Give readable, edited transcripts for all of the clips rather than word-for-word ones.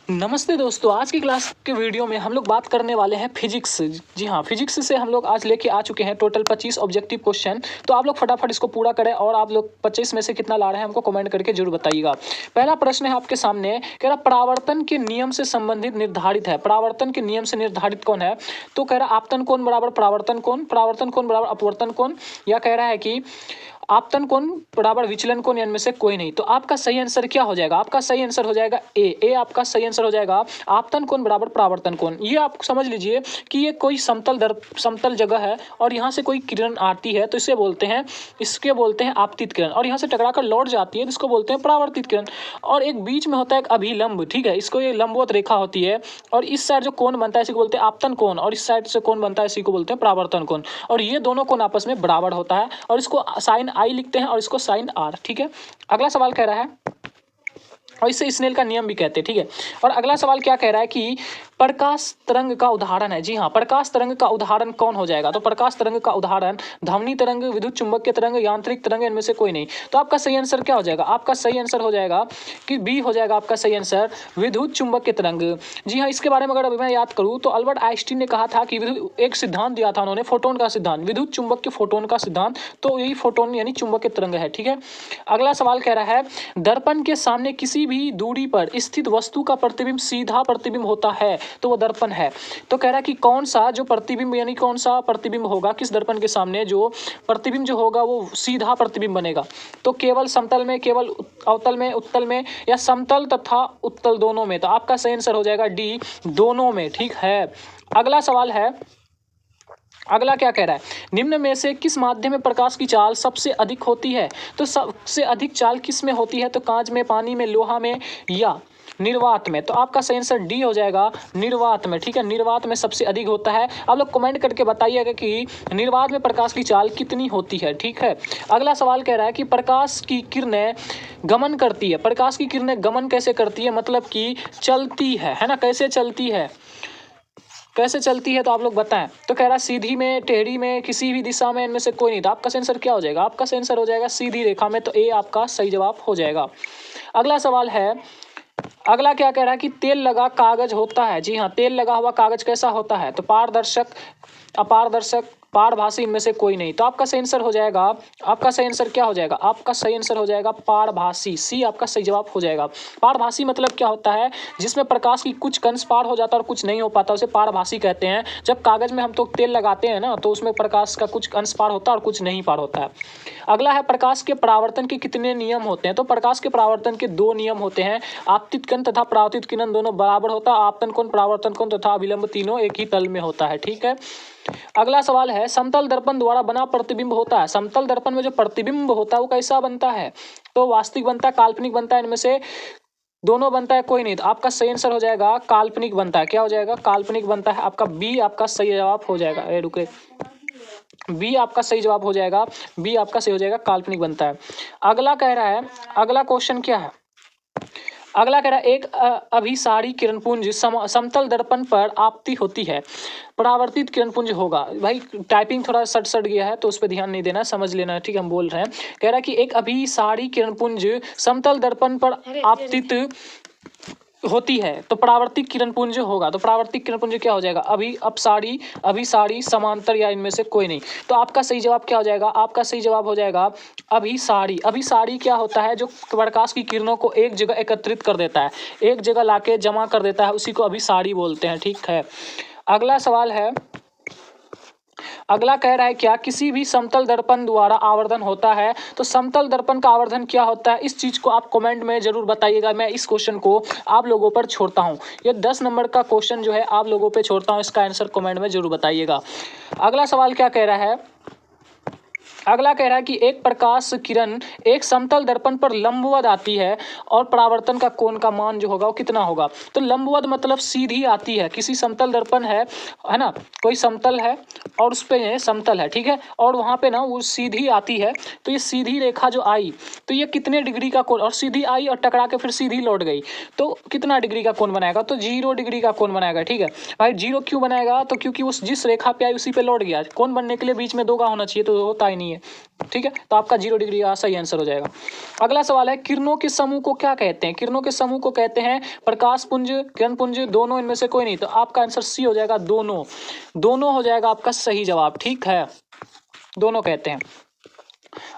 नमस्ते दोस्तों, आज की क्लास के वीडियो में हम लोग बात करने वाले हैं फिजिक्स। जी हाँ, फिजिक्स से हम लोग आज लेके आ चुके हैं टोटल 25 ऑब्जेक्टिव क्वेश्चन। तो आप लोग फटाफट इसको पूरा करें और आप लोग 25 में से कितना ला रहे हैं हमको कमेंट करके जरूर बताइएगा। पहला प्रश्न है आपके सामने, कह रहा परावर्तन के नियम से संबंधित निर्धारित है। परावर्तन के नियम से निर्धारित कौन है? तो कह रहा आपतन कोण बराबर परावर्तन कोण, परावर्तन कोण बराबर अपवर्तन कोण, या कह रहा है कि आपतन कोण बराबर विचलन कोण, इनमें से कोई नहीं। तो आपका सही आंसर क्या हो जाएगा? आपका सही आंसर हो जाएगा ए आपका सही आंसर हो जाएगा आपतन कोण बराबर परावर्तन कोण। ये आप समझ लीजिए कि ये कोई समतल जगह है और यहाँ से कोई किरण आती है तो इसके बोलते हैं आपतित किरण, और यहाँ से टकरा कर लौट जाती है जिसको बोलते हैं परावर्तित किरण। और एक बीच में होता है एक अभिलंब, ठीक है, इसको ये लंबवत रेखा होती है, और इस साइड जो कोण बनता है इसी को बोलते हैं आपतन कोण, और इस साइड से कोण बनता है इसी को बोलते हैं परावर्तन कोण। और ये दोनों कोण आपस में बराबर होता है, और इसको साइन आई लिखते हैं और इसको साइन आर। ठीक है, अगला सवाल कह रहा है, और इसे स्नेल का नियम भी कहते हैं। ठीक है, और अगला सवाल क्या कह रहा है कि प्रकाश तरंग का उदाहरण है। जी हाँ, प्रकाश तरंग का उदाहरण कौन हो जाएगा? तो प्रकाश तरंग का उदाहरण ध्वनि तरंग, विद्युत चुंबकीय तरंग, यांत्रिक तरंग, इनमें से कोई नहीं। तो आपका सही आंसर क्या हो जाएगा? आपका सही आंसर हो जाएगा कि बी हो जाएगा आपका सही आंसर, विद्युत चुंबकीय तरंग। जी हाँ, इसके बारे में अगर मैं याद करूँ तो अल्बर्ट आइंस्टीन ने कहा था कि एक सिद्धांत दिया था उन्होंने, फोटोन का सिद्धांत, विद्युत चुंबकीय फोटोन का सिद्धांत। तो यही फोटोन यानी चुंबकीय तरंग है। ठीक है, अगला सवाल कह रहा है दर्पण के सामने किसी भी दूरी पर स्थित वस्तु का प्रतिबिंब सीधा प्रतिबिंब होता है तो वो दर्पण है। तो कह रहा है कि कौन सा जो प्रतिबिंब यानी कौन सा प्रतिबिंब होगा किस दर्पण के सामने, जो प्रतिबिंब जो होगा वो सीधा प्रतिबिंब बनेगा। तो केवल समतल में, केवल अवतल में, उत्तल में, या समतल तथा उत्तल दोनों में। तो आपका सही आंसर हो जाएगा डी, दोनों में। ठीक है, अगला सवाल है, अगला क्या कह रहा है, निम्न में से किस माध्यम में प्रकाश की चाल सबसे अधिक होती है? तो सबसे अधिक चाल किस में होती है? तो कांच में, पानी में, लोहा में, या निर्वात में। तो आपका सही आंसर डी हो जाएगा, निर्वात में। ठीक है, निर्वात में सबसे अधिक होता है। आप लोग कमेंट करके बताइएगा कि निर्वात में प्रकाश की चाल कितनी होती है। ठीक है, अगला सवाल कह रहा है कि प्रकाश की किरणें गमन करती है। प्रकाश की किरणें गमन कैसे करती है? मतलब कि चलती है ना, कैसे चलती है, कैसे चलती है? तो आप लोग बताएं। तो कह रहा है सीधी में, टेढ़ी में, किसी भी दिशा में, इनमें से कोई नहीं। तो आपका सही आंसर क्या हो जाएगा? आपका सही आंसर हो जाएगा सीधी रेखा में। तो ए आपका सही जवाब हो जाएगा। अगला सवाल है, अगला क्या कह रहा है कि तेल लगा कागज होता है। जी हाँ, तेल लगा हुआ कागज कैसा होता है? तो पारदर्शक, अपारदर्शक, पारभासी, इनमें से कोई नहीं। तो आपका सही आंसर हो जाएगा, आपका सही आंसर क्या हो जाएगा? आपका सही आंसर हो जाएगा पारभासी, सी आपका सही जवाब हो जाएगा। पारभासी मतलब क्या होता है? जिसमें प्रकाश की कुछ अंश पार हो जाता है और कुछ नहीं हो पाता, उसे पारभासी कहते हैं। जब कागज में हम तो तेल लगाते हैं ना, तो उसमें प्रकाश का कुछ अंश पार होता है और कुछ नहीं पार होता है। अगला है, प्रकाश के परावर्तन के कितने नियम होते हैं? तो प्रकाश के परावर्तन के दो नियम होते हैं, आपतित किरण तथा परावर्तित किरण दोनों बराबर होता है। आपतन कोण, परावर्तन कोण तथा अभिलंब तीनों एक ही तल में होता है। ठीक है, अगला सवाल है, समतल दर्पण द्वारा बना प्रतिबिंब होता है। समतल दर्पण में जो प्रतिबिंब होता है वो कैसा बनता है? तो वास्तविक बनता है, काल्पनिक बनता है, इनमें से दोनों बनता है, कोई नहीं। तो आपका सही आंसर हो जाएगा काल्पनिक बनता है। क्या हो जाएगा? काल्पनिक बनता है। आपका बी आपका सही जवाब हो जाएगा। रुके, बी आपका सही जवाब हो जाएगा, बी आपका सही हो जाएगा, काल्पनिक बनता है। अगला कह रहा है, अगला क्वेश्चन क्या है? अगला कह रहा है एक अभिसारी किरणपुंज समतल दर्पण पर आपती होती है, परावर्तित किरणपुंज होगा। भाई टाइपिंग थोड़ा सट गया है तो उस पर ध्यान नहीं देना, समझ लेना। ठीक है, हम बोल रहे हैं, कह रहा है कि एक अभिसारी किरणपुंज समतल दर्पण पर आपतित होती है तो परावर्तित किरणपुंज होगा। तो परावर्तित किरणपुंज क्या हो जाएगा? अपसारी, अभिसारी, समांतर, या इनमें से कोई नहीं। तो आपका सही जवाब क्या हो जाएगा? आपका सही जवाब हो जाएगा अभिसारी। अभिसारी क्या होता है? जो प्रकाश की किरणों को एक जगह एकत्रित कर देता है, एक जगह लाके जमा कर देता है, उसी को अभिसारी बोलते हैं। ठीक है, अगला सवाल है, अगला कह रहा है क्या किसी भी समतल दर्पण द्वारा आवर्धन होता है? तो समतल दर्पण का आवर्धन क्या होता है? इस चीज को आप कमेंट में जरूर बताइएगा। मैं इस क्वेश्चन को आप लोगों पर छोड़ता हूं, ये 10 नंबर का क्वेश्चन जो है आप लोगों पे छोड़ता हूं, इसका आंसर कमेंट में जरूर बताइएगा। अगला सवाल क्या कह रहा है, अगला कह रहा है कि एक प्रकाश किरण एक समतल दर्पण पर लंबवत आती है और परावर्तन का कोण का मान जो होगा वो कितना होगा? तो लंबवत मतलब सीधी आती है, किसी समतल दर्पण है ना, कोई समतल है और उस पे समतल है, ठीक है, और वहाँ पे ना वो सीधी आती है। तो ये सीधी रेखा जो आई तो ये कितने डिग्री का कोण, और सीधी आई और टकरा के फिर सीधी लौट गई तो कितना डिग्री का कोण बनाएगा? तो 0 डिग्री का कोण बनाएगा। ठीक है भाई, 0 क्यों बनाएगा? तो क्योंकि उस जिस रेखा पे आई उसी पे लौट गया। कोण बनने के लिए बीच में 2 का होना चाहिए, तो होता ही नहीं है। है, ठीक है। तो आपका 0 डिग्री का सही आंसर हो जाएगा। अगला सवाल है किरणों के समूह को क्या कहते हैं? किरणों के समूह को कहते हैं प्रकाश पुंज, किरण पुंज, दोनों, इनमें से कोई नहीं। तो आपका आंसर सी हो जाएगा, दोनों। दोनों हो जाएगा आपका सही जवाब, ठीक है, दोनों कहते हैं।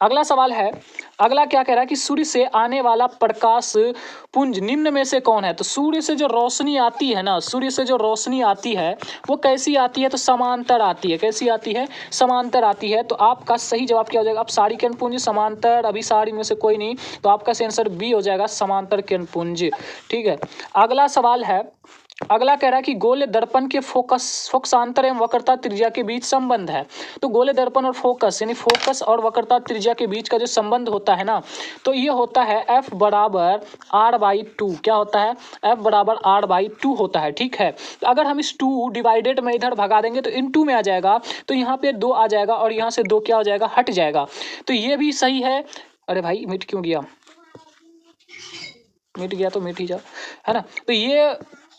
अगला सवाल है, अगला क्या कह रहा है कि सूर्य से आने वाला प्रकाश पुंज निम्न में से कौन है? तो सूर्य से जो रोशनी आती है ना, सूर्य से जो रोशनी आती है वो कैसी आती है? तो समांतर आती है। कैसी आती है? समांतर आती है। तो आपका सही जवाब क्या हो जाएगा? अब सारी किरण पुंज समांतर, अभी सारी में से कोई नहीं, तो आपका सही आंसर बी हो जाएगा, समांतर किरण पुंज, ठीक है। अगला सवाल है, अगला कह रहा है कि गोले दर्पण के फोकसांतर एवं वक्रता त्रिज्या के बीच संबंध है। तो गोले दर्पण और फोकस यानी फोकस और वक्रता त्रिज्या के बीच का जो संबंध होता है ना, तो ये होता है F बराबर R/2। क्या होता है? F बराबर R/2 होता है, ठीक है। तो अगर हम इस 2 डिवाइडेड में इधर भगा देंगे तो इन 2 में आ जाएगा, तो यहाँ पे 2 आ जाएगा और यहाँ से 2 क्या हो जाएगा? हट जाएगा। तो ये भी सही है। अरे भाई मिट क्यों गया? मिट गया तो मिट ही जाओ, है ना। तो ये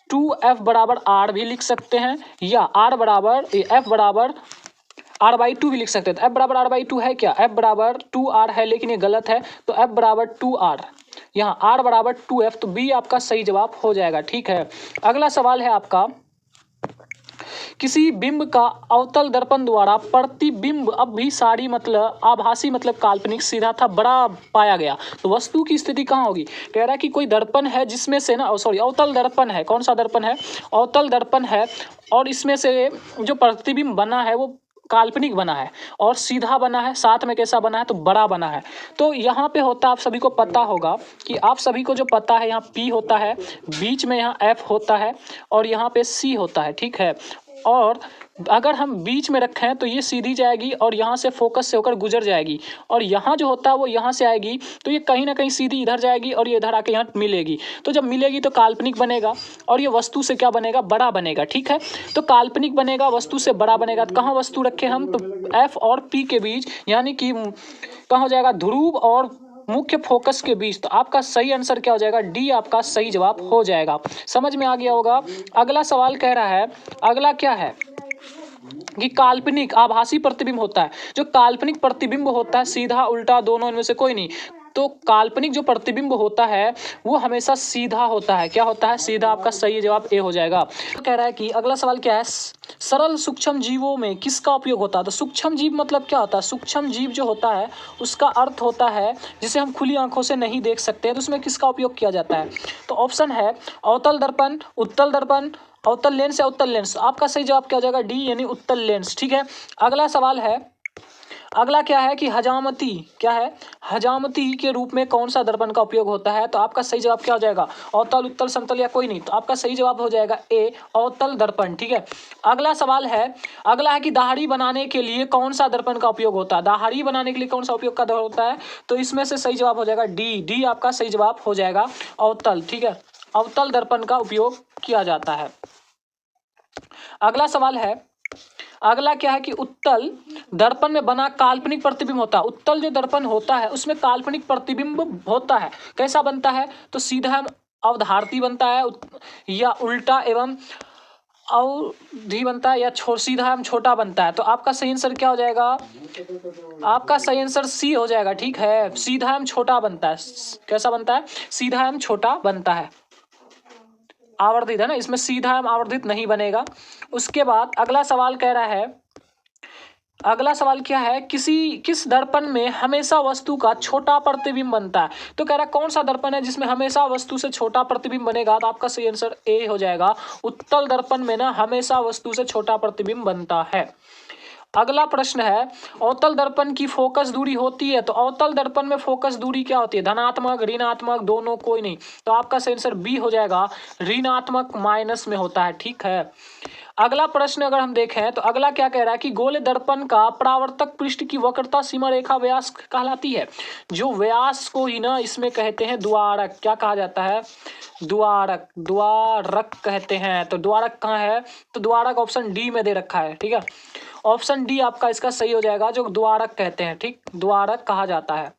2F बराबर R भी लिख सकते हैं, या F बराबर R/2 भी लिख सकते हैं। तो F बराबर R/2 है क्या? F बराबर 2R है, लेकिन ये गलत है। तो F बराबर 2R, यहाँ R बराबर 2F, तो B आपका सही जवाब हो जाएगा, ठीक है। अगला सवाल है आपका, किसी बिंब का अवतल दर्पण द्वारा प्रतिबिंब अभिसारी मतलब आभासी मतलब काल्पनिक सीधा था बड़ा पाया गया, तो वस्तु की स्थिति कहाँ होगी? कह रहा है कि कोई दर्पण है जिसमें से ना, सॉरी, अवतल दर्पण है। कौन सा दर्पण है? अवतल दर्पण है, और इसमें से जो प्रतिबिंब बना है वो काल्पनिक बना है और सीधा बना है, साथ में कैसा बना है? तो बड़ा बना है। तो यहाँ पे होता, आप सभी को पता होगा कि आप सभी को जो पता है, यहाँ P होता है, बीच में यहाँ F होता है और यहाँ पे C होता है, ठीक है। और अगर हम बीच में रखें तो ये सीधी जाएगी और यहाँ से फोकस से होकर गुजर जाएगी, और यहाँ जो होता है वो यहाँ से आएगी, तो ये कहीं ना कहीं सीधी इधर जाएगी और ये इधर आके यहाँ मिलेगी। तो जब मिलेगी तो काल्पनिक बनेगा और ये वस्तु से क्या बनेगा? बड़ा बनेगा, ठीक है। तो काल्पनिक बनेगा, वस्तु से बड़ा बनेगा। तो कहाँ वस्तु रखे हम? तो F और P के बीच, यानी कि कहाँ हो जाएगा? ध्रुव और मुख्य फोकस के बीच। तो आपका सही आंसर क्या हो जाएगा? डी आपका सही जवाब हो जाएगा। समझ में आ गया होगा। अगला सवाल कह रहा है, अगला क्या है कि काल्पनिक आभासी प्रतिबिंब होता है। जो काल्पनिक प्रतिबिंब होता है, सीधा उल्टा दोनों, इनमें से कोई नहीं। तो काल्पनिक जो प्रतिबिंब होता है वो हमेशा सीधा होता है। क्या होता है? सीधा। आपका सही जवाब ए हो जाएगा। तो कह रहा है कि अगला सवाल क्या है, सरल सूक्ष्म जीवों में किसका उपयोग होता है? तो सूक्ष्म जीव मतलब क्या होता है? सूक्ष्म जीव जो होता है उसका अर्थ होता है जिसे हम खुली आंखों से नहीं देख सकते हैं, तो उसमें किसका उपयोग किया जाता है? तो ऑप्शन है अवतल दर्पण, उत्तल दर्पण, अवतल लेंस या उत्तल लेंस। आपका सही जवाब क्या हो जाएगा? डी यानी उत्तल लेंस, ठीक है। अगला सवाल है, अगला क्या है कि हजामती, क्या है? हजामती के रूप में कौन सा दर्पण का उपयोग होता है? तो आपका सही जवाब क्या हो जाएगा? अवतल, उत्तल, समतल या कोई नहीं। तो आपका सही जवाब हो जाएगा ए, अवतल दर्पण, ठीक है। अगला सवाल है, अगला है कि दाढ़ी बनाने के लिए कौन सा दर्पण का उपयोग होता है? दाढ़ी बनाने के लिए कौन सा उपयोग का होता है? तो इसमें से सही जवाब हो जाएगा डी, डी आपका सही जवाब हो जाएगा, अवतल, ठीक है। अवतल दर्पण का उपयोग किया जाता है। अगला सवाल है, अगला क्या है कि उत्तल दर्पण में बना काल्पनिक प्रतिबिंब होता है। उत्तल जो दर्पण होता है उसमें काल्पनिक प्रतिबिंब होता है। कैसा बनता है? तो सीधा अवधारती बनता है, या उल्टा एवं अवधि बनता है, या सीधा एवं छोटा बनता है। तो आपका सही आंसर क्या हो जाएगा? आपका सही आंसर सी हो जाएगा, ठीक है। सीधा एवं छोटा बनता है। कैसा बनता है? सीधा एवं छोटा बनता है। आवर्धित है ना, इसमें सीधा एवं आवर्धित नहीं बनेगा। उसके बाद अगला सवाल कह रहा है, अगला सवाल क्या है, किस दर्पण में हमेशा वस्तु का छोटा प्रतिबिंब बनता है? तो कह रहा है कौन सा दर्पण है जिसमें हमेशा वस्तु से छोटा प्रतिबिंब बनेगा? तो आपका सही आंसर ए हो जाएगा। उत्तल दर्पण में ना हमेशा वस्तु से छोटा प्रतिबिंब बनता है। अगला प्रश्न है, अवतल दर्पण की फोकस दूरी होती है। तो अवतल दर्पण में फोकस दूरी क्या होती है? धनात्मक, ऋणात्मक, दोनों, कोई नहीं। तो आपका सही आंसर बी हो जाएगा, ऋणात्मक माइनस में होता है, ठीक है। अगला प्रश्न अगर हम देखें तो अगला क्या कह रहा है कि गोले दर्पण का परावर्तक पृष्ठ की वक्रता सीमा रेखा व्यास कहलाती है। जो व्यास को ही ना इसमें कहते हैं द्वारक। क्या कहा जाता है? द्वारक, द्वारक कहते हैं। तो द्वारक कहाँ है? तो द्वारक ऑप्शन डी में दे रखा है, ठीक है। ऑप्शन डी आपका इसका सही हो जाएगा, जो द्वारक कहते हैं, ठीक, द्वारक कहा जाता है।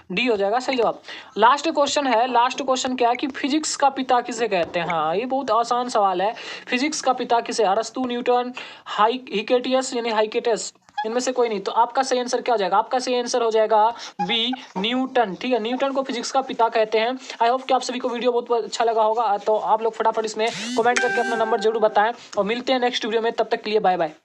डी हो जाएगा सही जवाब। लास्ट क्वेश्चन है, लास्ट क्वेश्चन क्या है कि फिजिक्स का पिता किसे कहते हैं? हाँ, ये बहुत आसान सवाल है। फिजिक्स का पिता किसे? अरस्तु, न्यूटन, हाइकेटियस यानी हाइकेटस, इनमें से कोई नहीं। तो आपका सही आंसर क्या हो जाएगा? आपका सही आंसर हो जाएगा बी, न्यूटन। ठीक है, न्यूटन को फिजिक्स का पिता कहते हैं। आई होप कि आप सभी को वीडियो बहुत अच्छा लगा होगा। तो आप लोग फटाफट इसमें कमेंट करके अपना नंबर जरूर बताएं और मिलते हैं नेक्स्ट वीडियो में। तब तक के लिए बाय बाय।